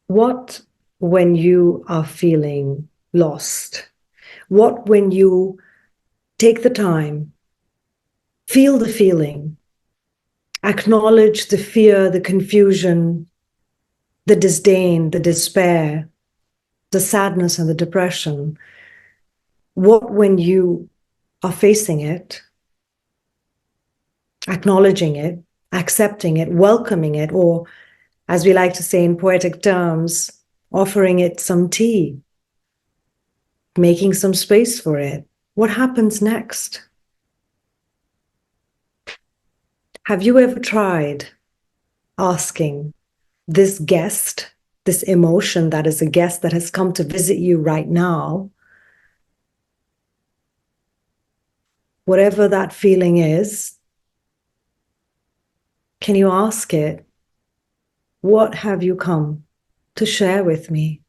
What when you are feeling lost? What when you take the time, feel the feeling, acknowledge the fear, the confusion, the disdain, the despair, the sadness, and the depression? What when you are facing it, acknowledging it, accepting it, welcoming it, or as we like to say in poetic terms, offering it some tea, making some space for it? What happens next? Have you ever tried asking this guest, this emotion that is a guest that has come to visit you right now, whatever that feeling is, can you ask it, what have you come to share with me?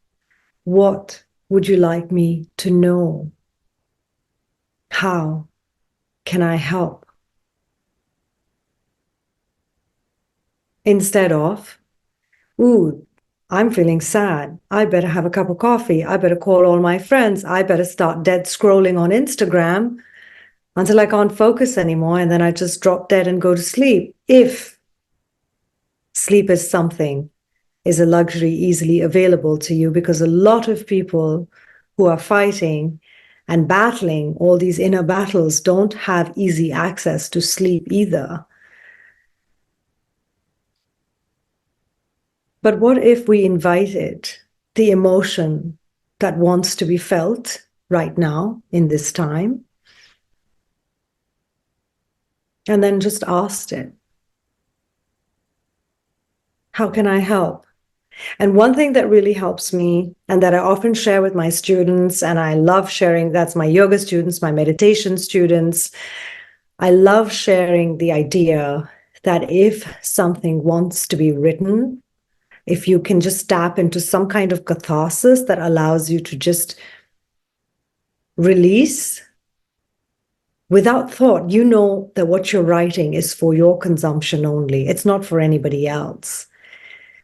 What would you like me to know? How can I help? Instead of, ooh, I'm feeling sad. I better have a cup of coffee. I better call all my friends. I better start dead scrolling on Instagram until I can't focus anymore. And then I just drop dead and go to sleep. If sleep is something, is a luxury easily available to you, because a lot of people who are fighting and battling all these inner battles don't have easy access to sleep either. But what if we invited the emotion that wants to be felt right now in this time, and then just asked it, how can I help? And one thing that really helps me and that I often share with my students, and I love sharing, that's my yoga students, my meditation students, I love sharing the idea that if something wants to be written, if you can just tap into some kind of catharsis that allows you to just release without thought, you know that what you're writing is for your consumption only. It's not for anybody else.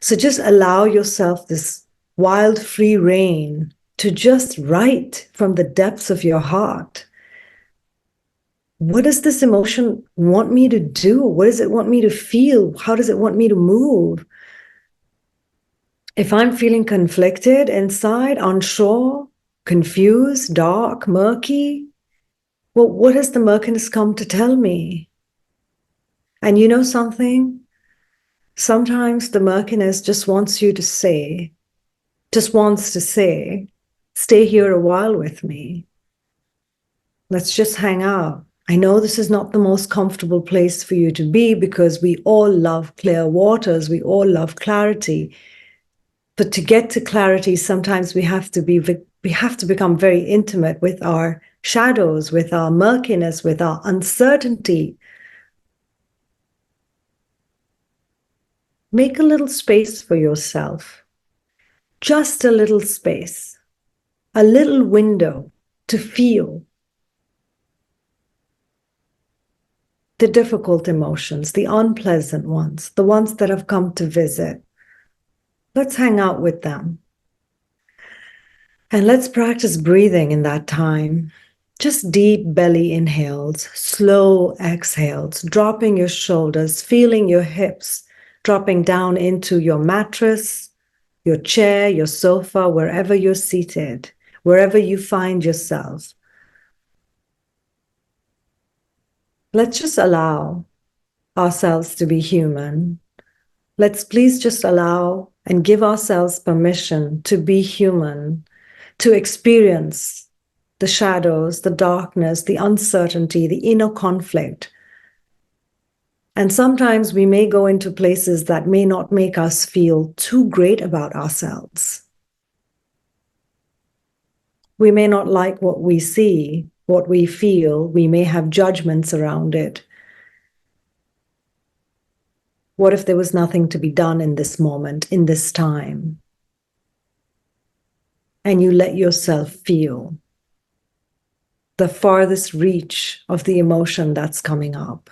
So just allow yourself this wild, free rein to just write from the depths of your heart. What does this emotion want me to do? What does it want me to feel? How does it want me to move? If I'm feeling conflicted inside, unsure, confused, dark, murky, well, what has the murkiness come to tell me? And you know something? Sometimes the murkiness just wants you to say, just wants to say, stay here a while with me. Let's just hang out. I know this is not the most comfortable place for you to be, because we all love clear waters. We all love clarity. But to get to clarity, sometimes we have to become very intimate with our shadows, with our murkiness, with our uncertainty. Make a little space for yourself. Just a little space, a little window to feel the difficult emotions, the unpleasant ones, the ones that have come to visit. Let's hang out with them. And let's practice breathing in that time. Just deep belly inhales, slow exhales, dropping your shoulders, feeling your hips, dropping down into your mattress, your chair, your sofa, wherever you're seated, wherever you find yourself. Let's just allow ourselves to be human. Let's please just allow and give ourselves permission to be human, to experience the shadows, the darkness, the uncertainty, the inner conflict. And sometimes we may go into places that may not make us feel too great about ourselves. We may not like what we see, what we feel. We may have judgments around it. What if there was nothing to be done in this moment, in this time? And you let yourself feel the farthest reach of the emotion that's coming up,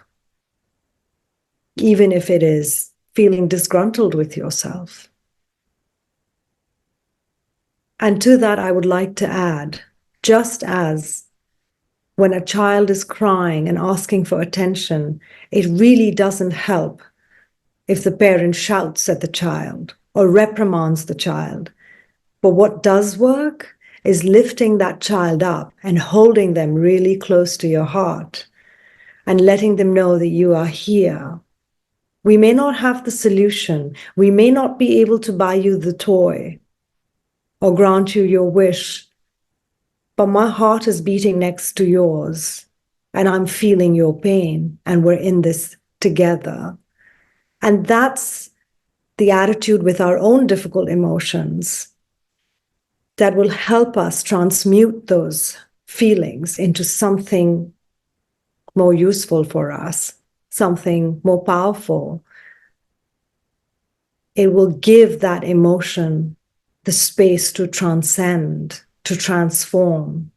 even if it is feeling disgruntled with yourself. And to that, I would like to add, just as when a child is crying and asking for attention, it really doesn't help if the parent shouts at the child or reprimands the child. But what does work is lifting that child up and holding them really close to your heart and letting them know that you are here. We may not have the solution. We may not be able to buy you the toy or grant you your wish, but my heart is beating next to yours and I'm feeling your pain and we're in this together. And that's the attitude with our own difficult emotions that will help us transmute those feelings into something more useful for us, something more powerful. It will give that emotion the space to transcend, to transform,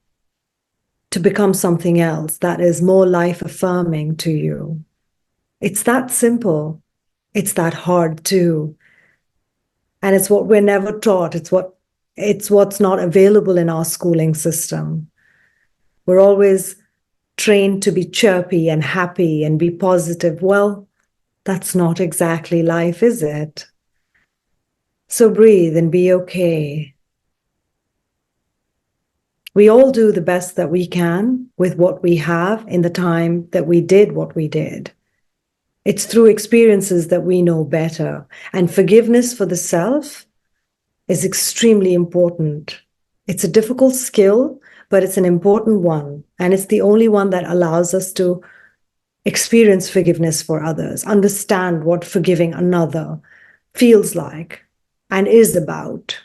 to become something else that is more life-affirming to you. It's that simple. It's that hard too. And it's what we're never taught. It's what's not available in our schooling system. We're always trained to be chirpy and happy and be positive. Well, that's not exactly life, is it? So breathe and be okay. We all do the best that we can with what we have in the time that we did what we did. It's through experiences that we know better. And forgiveness for the self is extremely important. It's a difficult skill, but it's an important one. And it's the only one that allows us to experience forgiveness for others, understand what forgiving another feels like and is about.